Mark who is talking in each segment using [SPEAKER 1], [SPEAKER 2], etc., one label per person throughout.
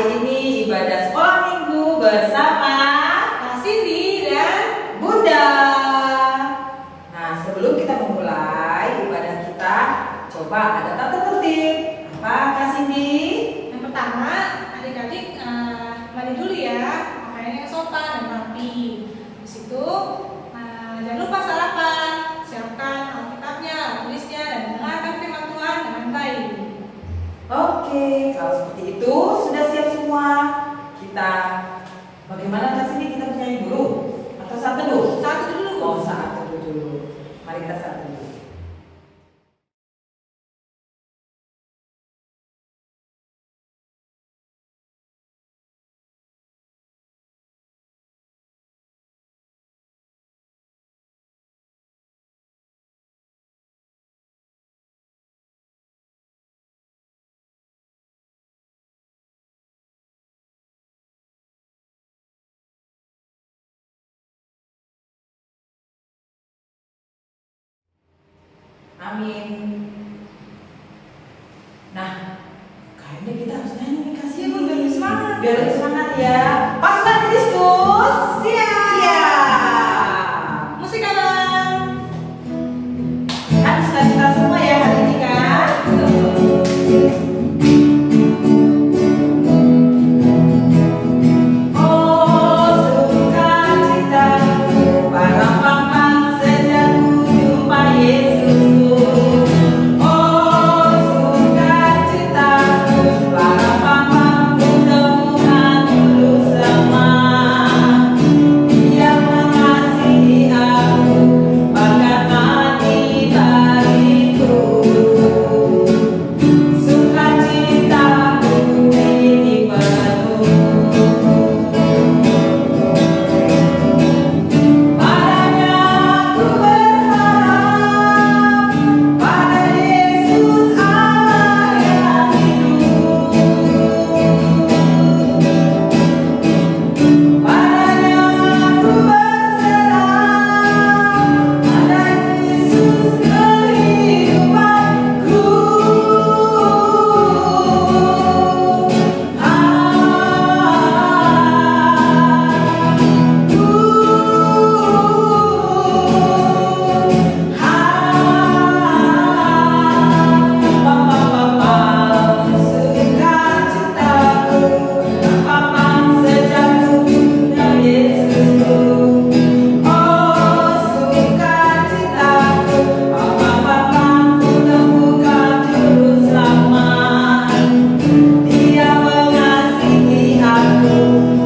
[SPEAKER 1] hari ini ibadah sekolah minggu bersama
[SPEAKER 2] Kak Cindy dan
[SPEAKER 1] Bunda. Nah, sebelum kita memulai ibadah kita, coba ada tata tertib. Apa Kak Cindy?
[SPEAKER 2] yang pertama, adik-adik mandi dulu ya, pakaiannya yang sopan dan rapi. Habis itu jangan lupa sarapan, siapkan Alkitabnya, tulisnya, dan dengarkan firman Tuhan dengan baik.
[SPEAKER 1] Oke, kalau seperti itu sudah siap semua. Kita bagaimana Kak Cindy, kita bernyanyi dulu atau saat teduh?
[SPEAKER 2] Saat dulu.
[SPEAKER 1] Oh, saat teduh dulu. Mari kita saat teduh. Amin. Nah, kayaknya kita harus nyanyi nih Kak Cindy.
[SPEAKER 2] Biar lebih semangat.
[SPEAKER 1] Biar lebih semangat ya. Pasukan Kristus,
[SPEAKER 2] Siap.
[SPEAKER 1] siap.
[SPEAKER 2] Musik abang.
[SPEAKER 1] Kan sudah kita semua ya hari ini kan. Oh, sukacitaku, para pampang sejak jumpa Yesusku. Oh, sukacitaku, para pampang menemukan juru selamat. Dia mengasihi aku, bahkan mati bagiku. Sukacitaku ini penuh. Padanya aku berharap, pada Yesus Allah yang hidup. Padanya aku berserah, pada Yesus kehidupanku. Dia mengasihi aku,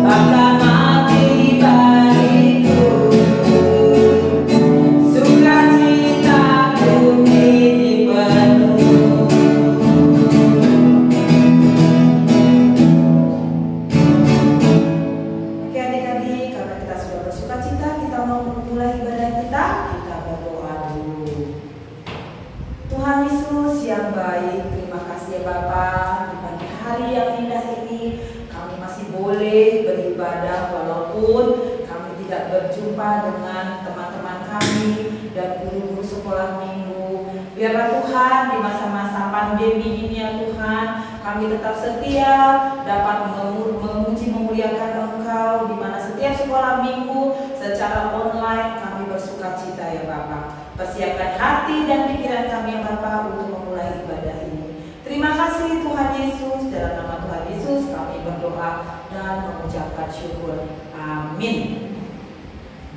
[SPEAKER 1] bahkan mati bagiku. Sukacitaku ini penuh. Oke adik-adik, karena kita sudah bersukacita, kita mau memulai ibadah kita. Kita berdoa dulu. Tuhan Yesus yang baik, terima kasih ya Bapa, di pagi hari yang indah ini kami masih boleh beribadah walaupun kami tidak berjumpa dengan teman-teman kami dan guru-guru sekolah minggu. Biarlah Tuhan di masa-masa pandemi ini ya Tuhan, kami tetap setia dapat memuji memuliakan Engkau di mana setiap sekolah minggu secara online kami bersukacita ya Bapa. Persiapkan hati dan pikiran kami ya Bapa untuk memulai ibadah ini. Terima kasih Tuhan Yesus, dalam nama Tuhan Yesus kami berdoa dan mengucapkan syukur. Amin.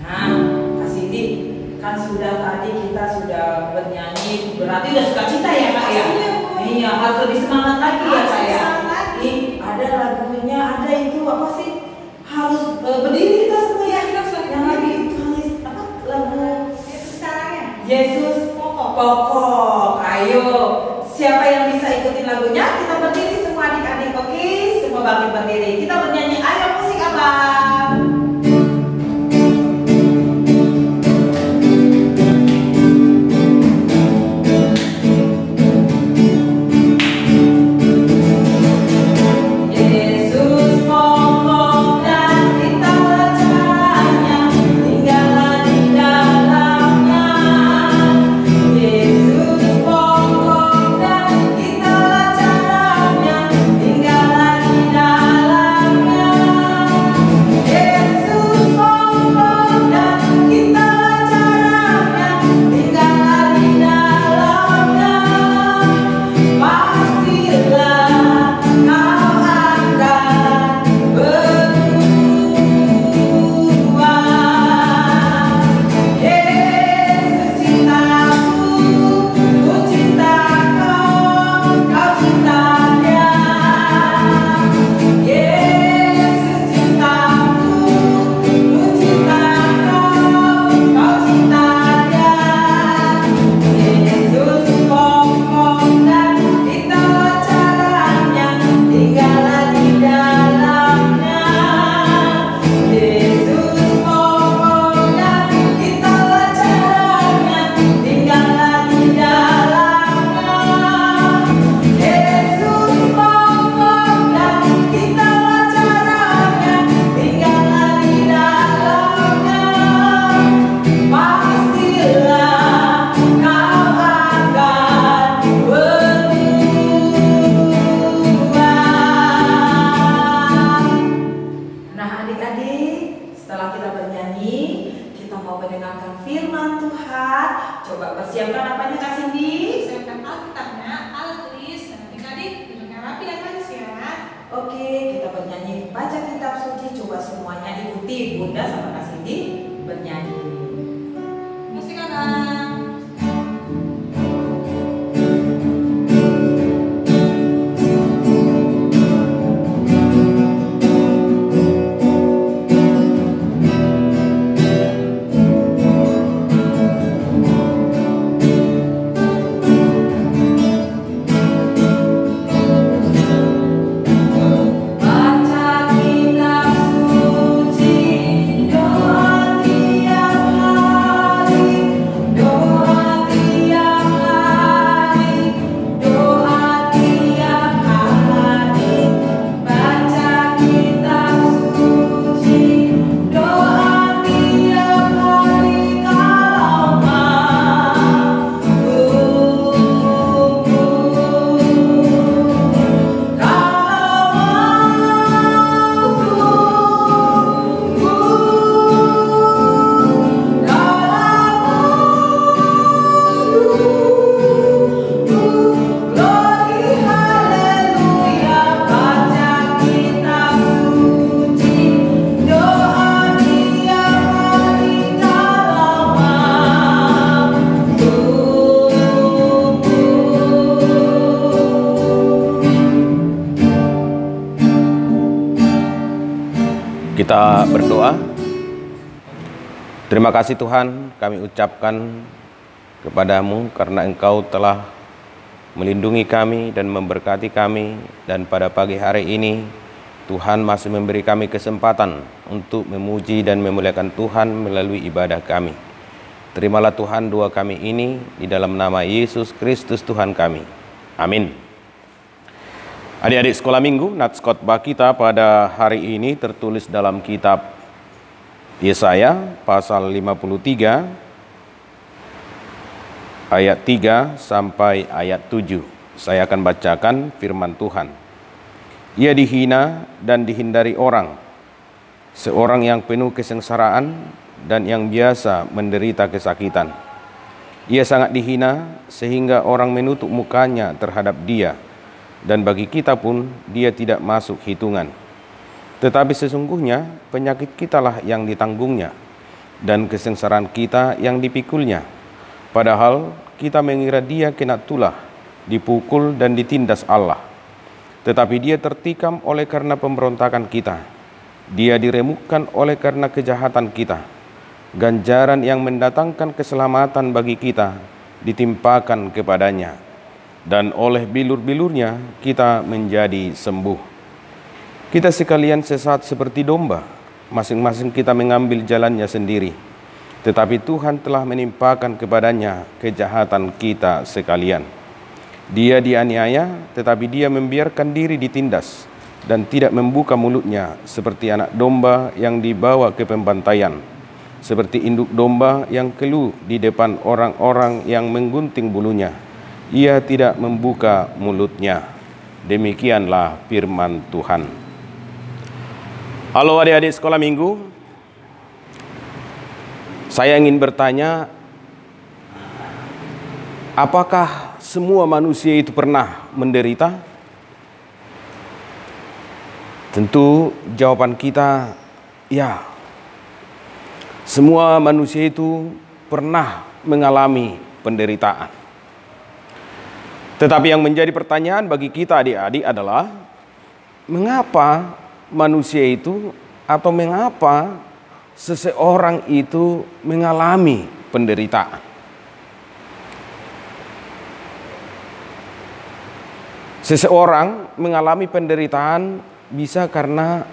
[SPEAKER 1] Nah, Kak Cindy, kan sudah tadi kita sudah bernyanyi, berarti udah sukacita ya Kak ya? Iya, harus lebih semangat lagi ya Kak ya? Ada lagunya, ada itu apa sih? Harus berdiri kita semua ya. Yang lagi tulis apa lagu Yesus pokok. Ayo, siapa yang bisa ikutin lagunya? Kita berdiri semua adik-adik, oke? Semua bangkit berdiri. Kita bernyanyi. Ayo musik abang. Yesus pokok dan kita lacanya, tinggallah di dalamnya. Yesus pokok dan kita lacanya, tinggallah di dalamnya. firman Tuhan. Coba persiapkan apanya Kak Cindy?
[SPEAKER 2] Siapkan Alkitabnya, alat tulis, dan adik-adik duduknya rapi dan bagus ya.
[SPEAKER 1] Oke, kita bernyanyi baca kitab suci. Coba semuanya ikuti Bunda sama Kak Cindy bernyanyi.
[SPEAKER 2] Musik anak.
[SPEAKER 3] Kita berdoa. Terima kasih Tuhan, kami ucapkan kepadamu karena Engkau telah melindungi kami dan memberkati kami. Dan pada pagi hari ini Tuhan masih memberi kami kesempatan untuk memuji dan memuliakan Tuhan melalui ibadah kami. Terimalah Tuhan doa kami ini di dalam nama Yesus Kristus Tuhan kami. Amin. Adik-adik sekolah minggu, nats khotbah kita pada hari ini tertulis dalam kitab Yesaya pasal 53 ayat 3 sampai ayat 7. Saya akan bacakan firman Tuhan. Ia dihina dan dihindari orang, seorang yang penuh kesengsaraan dan yang biasa menderita kesakitan. Ia sangat dihina sehingga orang menutup mukanya terhadap dia. Dan bagi kita pun dia tidak masuk hitungan. Tetapi sesungguhnya penyakit kitalah yang ditanggungnya, dan kesengsaraan kita yang dipikulnya. Padahal kita mengira dia kena tulah, dipukul dan ditindas Allah. Tetapi dia tertikam oleh karena pemberontakan kita. Dia diremukkan oleh karena kejahatan kita. Ganjaran yang mendatangkan keselamatan bagi kita ditimpakan kepadanya. Dan oleh bilur-bilurnya kita menjadi sembuh. Kita sekalian sesat seperti domba, masing-masing kita mengambil jalannya sendiri. Tetapi Tuhan telah menimpakan kepadanya kejahatan kita sekalian. Dia dianiaya, tetapi dia membiarkan diri ditindas, dan tidak membuka mulutnya seperti anak domba yang dibawa ke pembantaian, seperti induk domba yang keluh di depan orang-orang yang menggunting bulunya. Ia tidak membuka mulutnya. Demikianlah firman Tuhan. Halo adik-adik sekolah minggu. Saya ingin bertanya, apakah semua manusia itu pernah menderita? Tentu jawaban kita ya. Semua manusia itu pernah mengalami penderitaan. Tetapi yang menjadi pertanyaan bagi kita adik-adik adalah, mengapa manusia itu atau mengapa seseorang itu mengalami penderitaan? Seseorang mengalami penderitaan bisa karena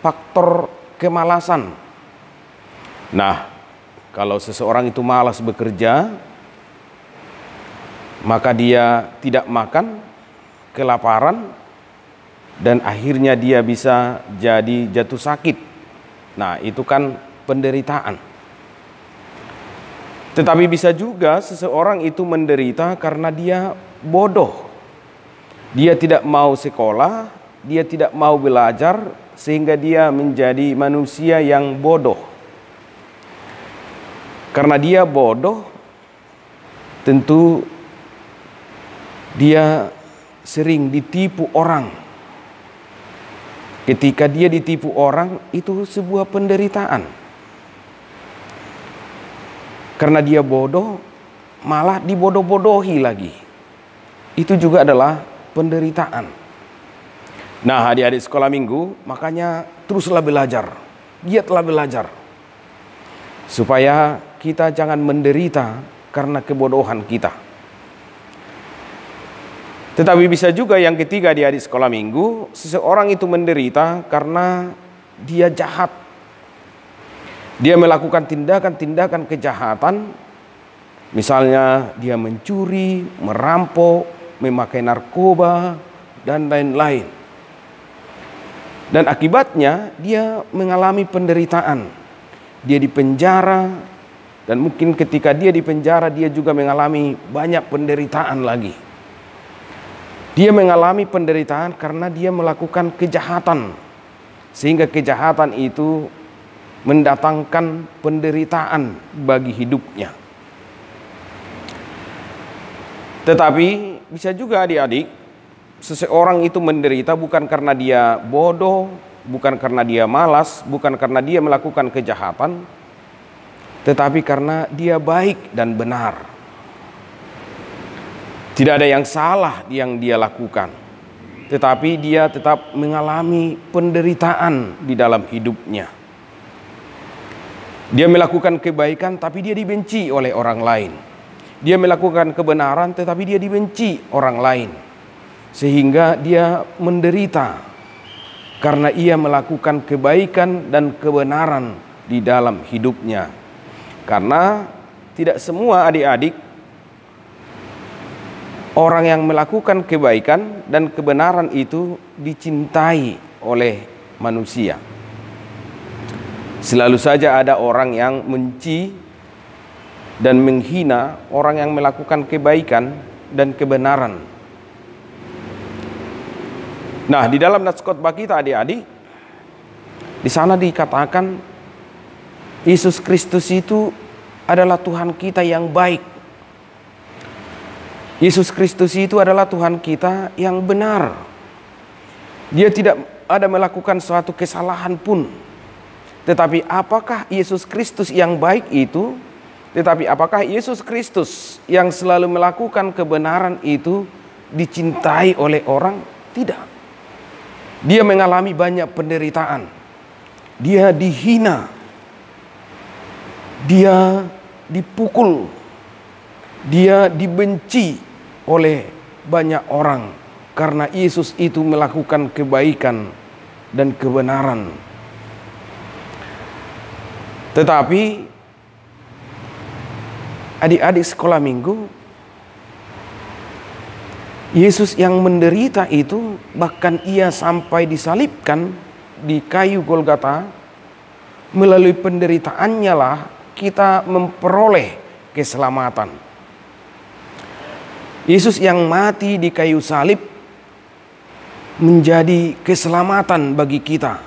[SPEAKER 3] faktor kemalasan. Nah, kalau seseorang itu malas bekerja, maka dia tidak makan, kelaparan, dan akhirnya dia bisa jadi jatuh sakit. Nah, itu kan penderitaan. Tetapi bisa juga seseorang itu menderita karena dia bodoh. Dia tidak mau sekolah, dia tidak mau belajar, sehingga dia menjadi manusia yang bodoh. Karena dia bodoh, tentu dia sering ditipu orang. Ketika dia ditipu orang, itu sebuah penderitaan. Karena dia bodoh, malah dibodoh-bodohi lagi. Itu juga adalah penderitaan. Nah, adik-adik sekolah minggu, makanya teruslah belajar. Giatlah belajar. Supaya kita jangan menderita karena kebodohan kita. Tetapi bisa juga yang ketiga, adik-adik sekolah minggu, seseorang itu menderita karena dia jahat. Dia melakukan tindakan-tindakan kejahatan. Misalnya dia mencuri, merampok, memakai narkoba, dan lain-lain. Dan akibatnya dia mengalami penderitaan. Dia dipenjara, dan mungkin ketika dia dipenjara dia juga mengalami banyak penderitaan lagi. Dia mengalami penderitaan karena dia melakukan kejahatan. Sehingga kejahatan itu mendatangkan penderitaan bagi hidupnya. Tetapi bisa juga adik-adik, seseorang itu menderita bukan karena dia bodoh, bukan karena dia malas, bukan karena dia melakukan kejahatan, tetapi karena dia baik dan benar. Tidak ada yang salah yang dia lakukan, tetapi dia tetap mengalami penderitaan di dalam hidupnya. Dia melakukan kebaikan tapi dia dibenci oleh orang lain. Dia melakukan kebenaran tetapi dia dibenci orang lain. Sehingga dia menderita karena ia melakukan kebaikan dan kebenaran di dalam hidupnya. Karena tidak semua adik-adik orang yang melakukan kebaikan dan kebenaran itu dicintai oleh manusia. Selalu saja ada orang yang benci dan menghina orang yang melakukan kebaikan dan kebenaran. Nah, di dalam nats khotbah kita adik-adik, di sana dikatakan Yesus Kristus itu adalah Tuhan kita yang baik. Yesus Kristus itu adalah Tuhan kita yang benar. Dia tidak ada melakukan suatu kesalahan pun. Tetapi apakah Yesus Kristus yang baik itu? Tetapi apakah Yesus Kristus yang selalu melakukan kebenaran itu dicintai oleh orang? Tidak. Dia mengalami banyak penderitaan. Dia dihina. Dia dipukul. Dia dibenci oleh banyak orang karena Yesus itu melakukan kebaikan dan kebenaran. Tetapi adik-adik sekolah minggu, Yesus yang menderita itu bahkan ia sampai disalibkan di kayu Golgota. Melalui penderitaannya lah kita memperoleh keselamatan. Yesus yang mati di kayu salib menjadi keselamatan bagi kita.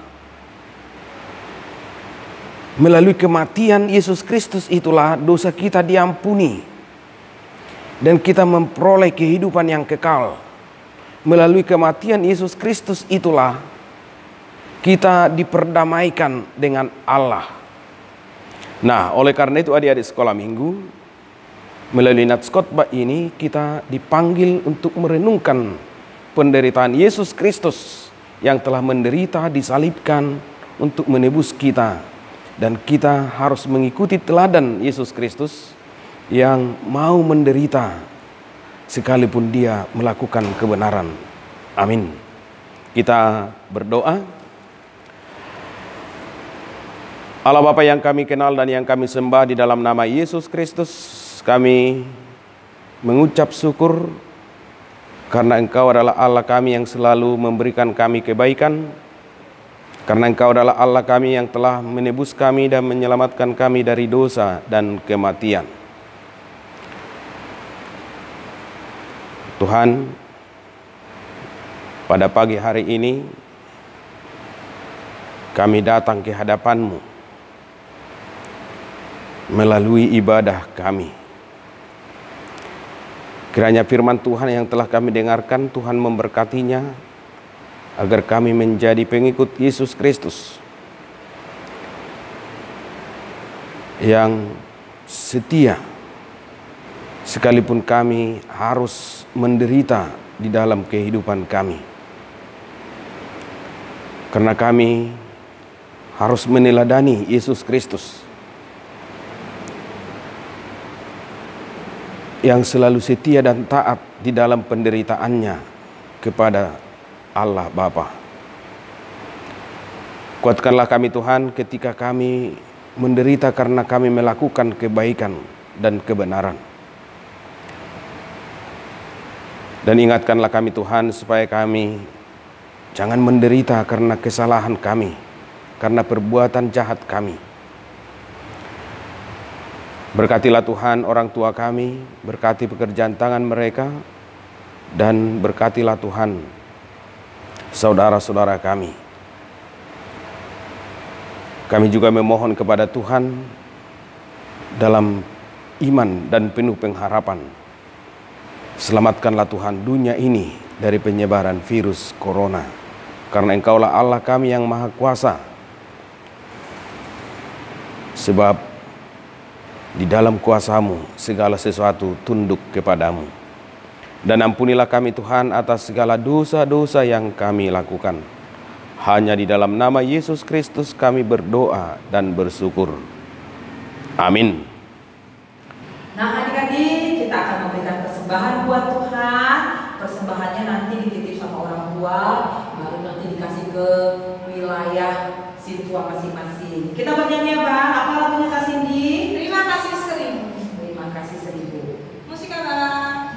[SPEAKER 3] Melalui kematian Yesus Kristus itulah dosa kita diampuni. Dan kita memperoleh kehidupan yang kekal. Melalui kematian Yesus Kristus itulah kita diperdamaikan dengan Allah. Nah, oleh karena itu adik-adik sekolah minggu, melalui nats khotbah ini kita dipanggil untuk merenungkan penderitaan Yesus Kristus yang telah menderita, disalibkan untuk menebus kita. Dan kita harus mengikuti teladan Yesus Kristus yang mau menderita sekalipun dia melakukan kebenaran. Amin. Kita berdoa. Allah Bapa yang kami kenal dan yang kami sembah, di dalam nama Yesus Kristus kami mengucap syukur karena Engkau adalah Allah kami yang selalu memberikan kami kebaikan, karena Engkau adalah Allah kami yang telah menebus kami dan menyelamatkan kami dari dosa dan kematian. Tuhan, pada pagi hari ini kami datang ke hadapan-Mu melalui ibadah kami. Kiranya firman Tuhan yang telah kami dengarkan, Tuhan memberkatinya agar kami menjadi pengikut Yesus Kristus yang setia, sekalipun kami harus menderita di dalam kehidupan kami, karena kami harus meneladani Yesus Kristus yang selalu setia dan taat di dalam penderitaannya kepada Allah Bapa. Kuatkanlah kami Tuhan ketika kami menderita karena kami melakukan kebaikan dan kebenaran. Dan ingatkanlah kami Tuhan supaya kami jangan menderita karena kesalahan kami, karena perbuatan jahat kami. Berkatilah Tuhan orang tua kami, berkati pekerjaan tangan mereka, dan berkatilah Tuhan saudara-saudara kami. Kami juga memohon kepada Tuhan dalam iman dan penuh pengharapan. Selamatkanlah Tuhan dunia ini dari penyebaran virus corona, karena Engkaulah Allah kami yang Maha Kuasa. Sebab di dalam kuasa-Mu segala sesuatu tunduk kepadamu. Dan ampunilah kami Tuhan atas segala dosa-dosa yang kami lakukan. Hanya di dalam nama Yesus Kristus kami berdoa dan bersyukur. Amin.
[SPEAKER 1] Nah adik-adik, kita akan memberikan persembahan buat Tuhan. Persembahannya nanti dititip sama orang tua, baru nanti dikasih ke wilayah situa masing-masing. Kita bernyanyi ya Bang, apa lagunya Kak Cindy?
[SPEAKER 2] Terima kasih 1000.
[SPEAKER 1] Terima kasih 1000.
[SPEAKER 2] Musik Abang.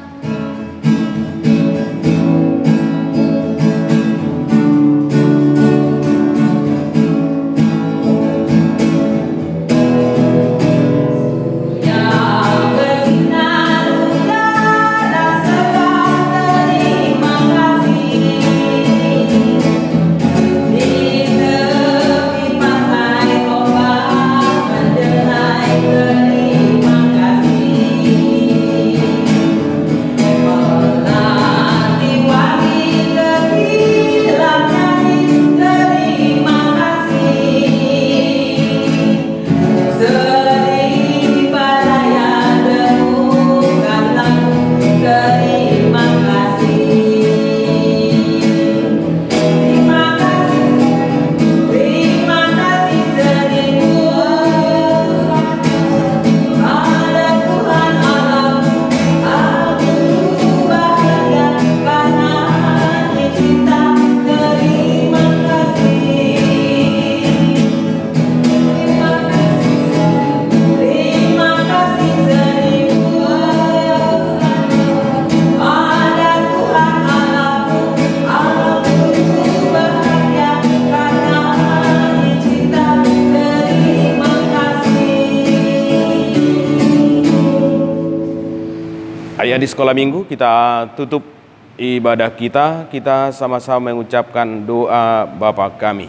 [SPEAKER 3] Di sekolah minggu kita tutup ibadah kita sama-sama mengucapkan doa Bapa kami.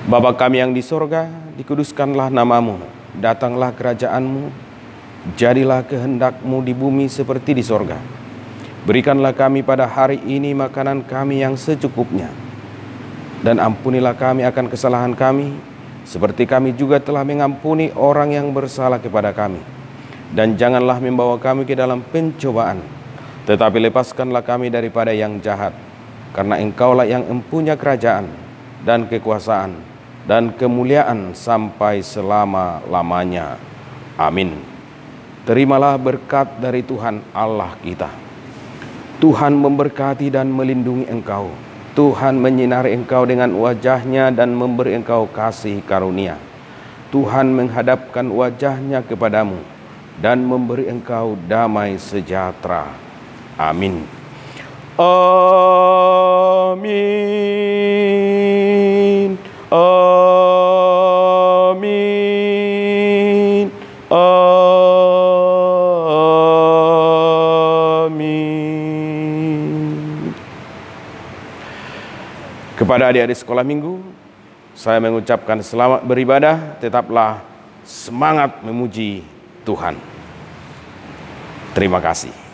[SPEAKER 3] Bapa kami yang di sorga, dikuduskanlah namamu, datanglah kerajaanmu, jadilah kehendak-Mu di bumi seperti di sorga. Berikanlah kami pada hari ini makanan kami yang secukupnya, dan ampunilah kami akan kesalahan kami, seperti kami juga telah mengampuni orang yang bersalah kepada kami. Dan janganlah membawa kami ke dalam pencobaan, tetapi lepaskanlah kami daripada yang jahat. Karena Engkaulah yang empunya kerajaan dan kekuasaan dan kemuliaan sampai selama-lamanya. Amin. Terimalah berkat dari Tuhan Allah kita. Tuhan memberkati dan melindungi engkau. Tuhan menyinari engkau dengan wajah-Nya dan memberi engkau kasih karunia. Tuhan menghadapkan wajah-Nya kepadamu dan memberi engkau damai sejahtera. Amin. Amin. Amin. Amin. Kepada adik-adik sekolah minggu, saya mengucapkan selamat beribadah. Tetaplah semangat memuji Tuhan. Terima kasih.